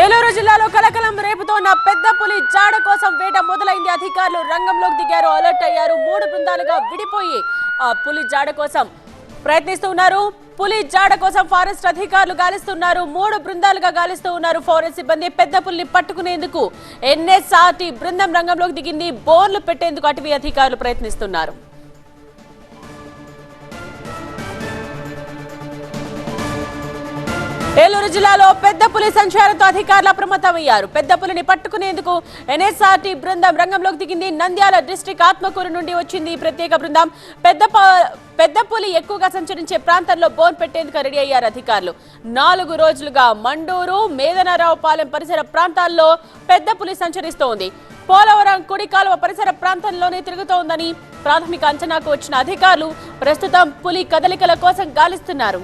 ఏలూరు జిల్లాలో కలకలం రేపుతోన్న పెద్ద పులి జాడ కోసం వేట మొదలైంది. అధికారులు రంగంలోకి దిగారు, అలర్ట్ అయ్యారు. 3 బృందాలుగా విడిపోయి ఆ పులి జాడ కోసం ప్రయత్నిస్తున్నారు. పులి జాడ కోసం ఫారెస్ట్ అధికారులు గాలిస్తున్నారు. 3 బృందాలుగా గాలిస్తూ ఉన్నారు ఫారెస్ట్ సిబ్బంది. పెద్ద పులిని పట్టుకునేందుకు ఎన్ఎస్ఆర్టీ బృందం రంగంలోకి దిగింది. బోర్లు పెట్టేందుకు అటవీ అధికారులు ప్రయత్నిస్తున్నారు. ఏలూరు జిల్లాలో పెద్ద పులి సంచారంతో అధికారులు అప్రమత్తమయ్యారు. పెద్ద పులిని పట్టుకునేందుకు ఎన్ఎస్ఆర్టీ బృందం రంగంలోకి దిగింది. నంద్యాల డిస్ట్రిక్ట్ ఆత్మకూరు నుండి వచ్చింది ప్రత్యేక బృందం. పెద్ద పులి ఎక్కువగా సంచరించే ప్రాంతంలో బోన్ పెట్టేందుకు రెడీ అయ్యారు అధికారులు. 4 రోజులుగా మండూరు, మేదనరావుపాలెం పరిసర ప్రాంతాల్లో పెద్ద పులి సంచరిస్తోంది. పోలవరం కుడి కాలువ పరిసర ప్రాంతంలోనే తిరుగుతోందని ప్రాథమిక అంచనాకు వచ్చిన అధికారులు ప్రస్తుతం పులి కదలికల కోసం గాలిస్తున్నారు.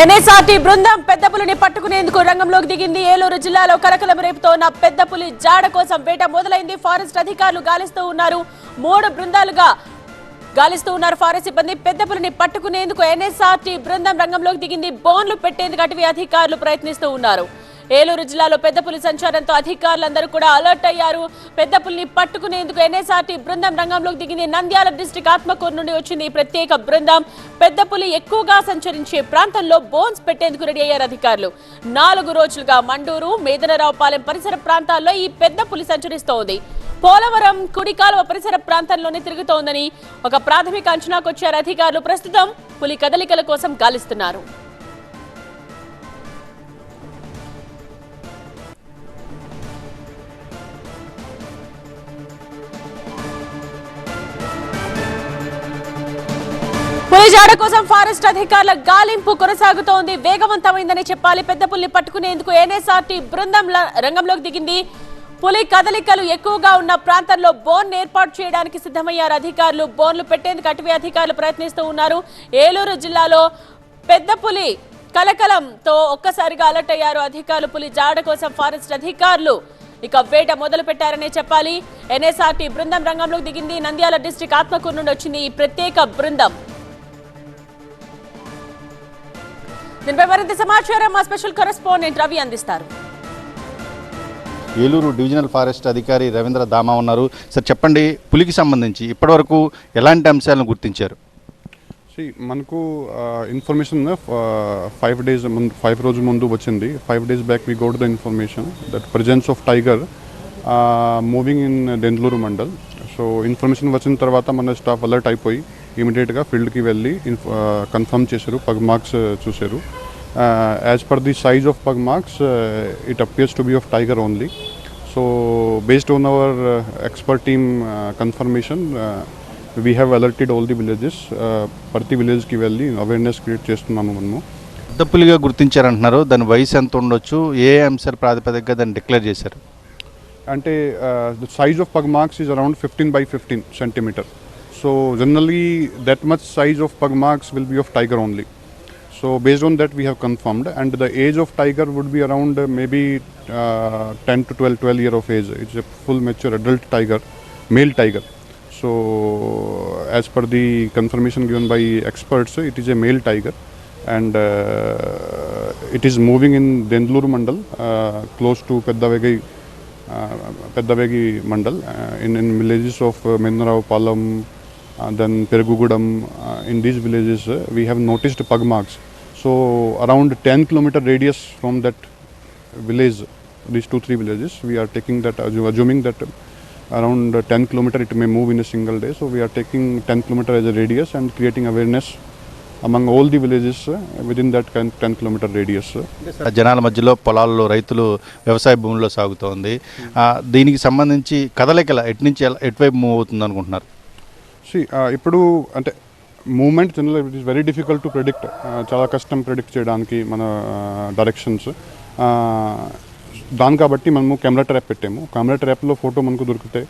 ఎన్ఎస్ఆర్టీ బృందం పెద్ద పులిని పట్టుకునేందుకు రంగంలోకి దిగింది. ఏలూరు జిల్లాలో కలకలం రేపుతోన్న పెద్ద పులి జాడ కోసం వేట మొదలైంది. ఫారెస్ట్ అధికారులు గాలిస్తూ ఉన్నారు. 3 బృందాలుగా గాలిస్తూ ఉన్నారు ఫారెస్ట్ సిబ్బంది. పెద్ద పులిని పట్టుకునేందుకు ఎన్ఎస్ఆర్టీ బృందం రంగంలోకి దిగింది. బోన్లు పెట్టేందుకు అటవీ అధికారులు ప్రయత్నిస్తూ ఉన్నారు. ఏలూరు జిల్లాలో పెద్ద పులి సంచారంతో అధికారులందరూ కూడా అలర్ట్ అయ్యారు. పెద్ద పులిని పట్టుకునేందుకు ఎన్ఎస్ఆర్టీ బృందం రంగంలోకి దిగింది. నంద్యాల డిస్ట్రిక్ట్ ఆత్మకూరు నుండి వచ్చింది ప్రత్యేక బృందం. పెద్ద పులి ఎక్కువగా సంచరించే ప్రాంతంలో బోన్స్ పెట్టేందుకు రెడీ అయ్యారు అధికారులు. 4 రోజులుగా మండూరు, మేదనరావుపాలెం పరిసర ప్రాంతాల్లో ఈ పెద్ద పులి సంచరిస్తోంది. పోలవరం కుడి కాలువ పరిసర ప్రాంతంలోనే తిరుగుతోందని ఒక ప్రాథమిక అంచనాకు వచ్చారు అధికారులు. ప్రస్తుతం పులి కదలికల కోసం గాలిస్తున్నారు. పులి జాడ కోసం ఫారెస్ట్ అధికారుల గాలింపు కొనసాగుతోంది. వేగవంతమైందని చెప్పాలి. పెద్ద పులిని పట్టుకునేందుకు ఎన్ఎస్ఆర్టీ బృందం రంగంలోకి దిగింది. పులి కదలికలు ఎక్కువగా ఉన్న ప్రాంతంలో బోన్ ఏర్పాటు చేయడానికి సిద్ధమయ్యారు అధికారులు. బోన్లు పెట్టేందుకు అటవీ అధికారులు ప్రయత్నిస్తూ ఉన్నారు. ఏలూరు జిల్లాలో పెద్ద పులి కలకలంతో ఒక్కసారిగా అలర్ట్ అయ్యారు అధికారులు. పులి జాడ కోసం ఫారెస్ట్ అధికారులు ఇక వేట మొదలు పెట్టారనే చెప్పాలి. ఎన్ఎస్ఆర్టీ బృందం రంగంలోకి దిగింది. నంద్యాల డిస్ట్రిక్ట్ ఆత్మకూరు నుండి వచ్చింది ఈ ప్రత్యేక బృందం. దీనిపై మరింత సమాచారం మా స్పెషల్ కరెస్పాండెంట్ రవి అందిస్తారు. ఏలూరు డివిజనల్ ఫారెస్ట్ అధికారి రవీంద్ర దామా ఉన్నారు. సార్ చెప్పండి, పులికి సంబంధించి ఇప్పటివరకు ఎలాంటి అంశాలను గుర్తించారు? మనకు ఇన్ఫర్మేషన్ 5 రోజుల ముందు వచ్చింది. 5 days back we got the information that presence of tiger moving in Denduluru mandal. So information వచ్చిన తర్వాత మన స్టాఫ్ అలర్ట్ అయిపోయి ఇమీడియట్గా ఫీల్డ్కి వెళ్ళి కన్ఫర్మ్ చేశారు, పగ్ మార్క్స్ చూశారు. As per the size of pug marks it appears to be of tiger only. So based on hour expert team confirmation we have alerted all the villages. ప్రతి విలేజ్కి వెళ్ళి awareness create చేస్తున్నాము. మనము పెద్ద పులిగా గుర్తించారంటున్నారు. దాని వయసు ఎంత ఉండొచ్చు, ఏ అంశాల ప్రాతిపదికగా దాన్ని డిక్లేర్ చేశారు? అంటే the size of pug marks is around 15 by 15 centimeter. So generally that much size of pug marks will be of tiger only. So based on that we have confirmed, and the age of tiger would be around maybe 10 to 12 year of age. It's a full mature adult tiger, male tiger. So as per the confirmation given by experts, it is a male tiger, and it is moving in Dendluru Mandal, close to Peddavegi Mandal, in villages of Mendaravapalam, then Perugugudam. In these villages we have noticed pug marks. So around 10 kilometer radius from that village, these 2-3 villages, we are taking that, assuming that around 10 kilometer it may move in a single day. So we are taking 10 kilometer as a radius and creating awareness among all the villages within that 10 kilometer radius. జనాల మధ్యలో పొలాల్లో రైతులు వ్యవసాయ భూముల్లో సాగుతోంది. దీనికి సంబంధించి కదలికల ఎటువైపు మూవ్ అవుతుంది అనుకుంటున్నారు? ఇప్పుడు అంటే movement general it is very difficult to predict. చాలా కష్టం ప్రెడిక్ట్ చేయడానికి మన డైరెక్షన్స్. దాని కాబట్టి మనము కెమెరా ట్రాప్ పెట్టాము. కెమెరా ట్రాప్లో ఫోటో మనకు దొరికితే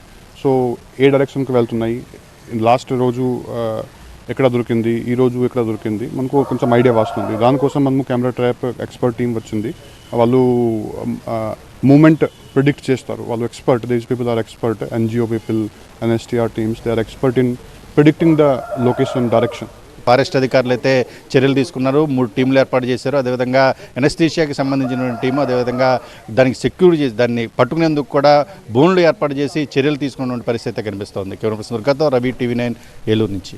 సో ఏ డైరెక్షన్కి వెళ్తున్నాయి, లాస్ట్ రోజు ఎక్కడ దొరికింది, ఈ రోజు ఎక్కడ దొరికింది, మనకు కొంచెం ఐడియా వస్తుంది. దానికోసం మనము కెమెరా ట్రాప్ ఎక్స్పర్ట్ టీం వచ్చింది. వాళ్ళు మూమెంట్ ప్రిడిక్ట్ చేస్తారు. వాళ్ళు expert, these people are expert, NGO people, NSTR teams, they are expert in predicting the location direction. Forest అధికారులు అయితే చర్యలు తీసుకున్నారు, 3 టీంలు ఏర్పాటు చేశారు. అదేవిధంగా ఎనస్థీషియాకి సంబంధించిన టీము, అదేవిధంగా దానికి సెక్యూర్ చేసి దాన్ని పట్టుకునేందుకు కూడా బోన్లు ఏర్పాటు చేసి చర్యలు తీసుకున్నటువంటి పరిస్థితి కనిపిస్తోంది. కెమెరా పర్సన్ దుర్గాతో రవి, టీవీ 9 ఏలూరు నుంచి.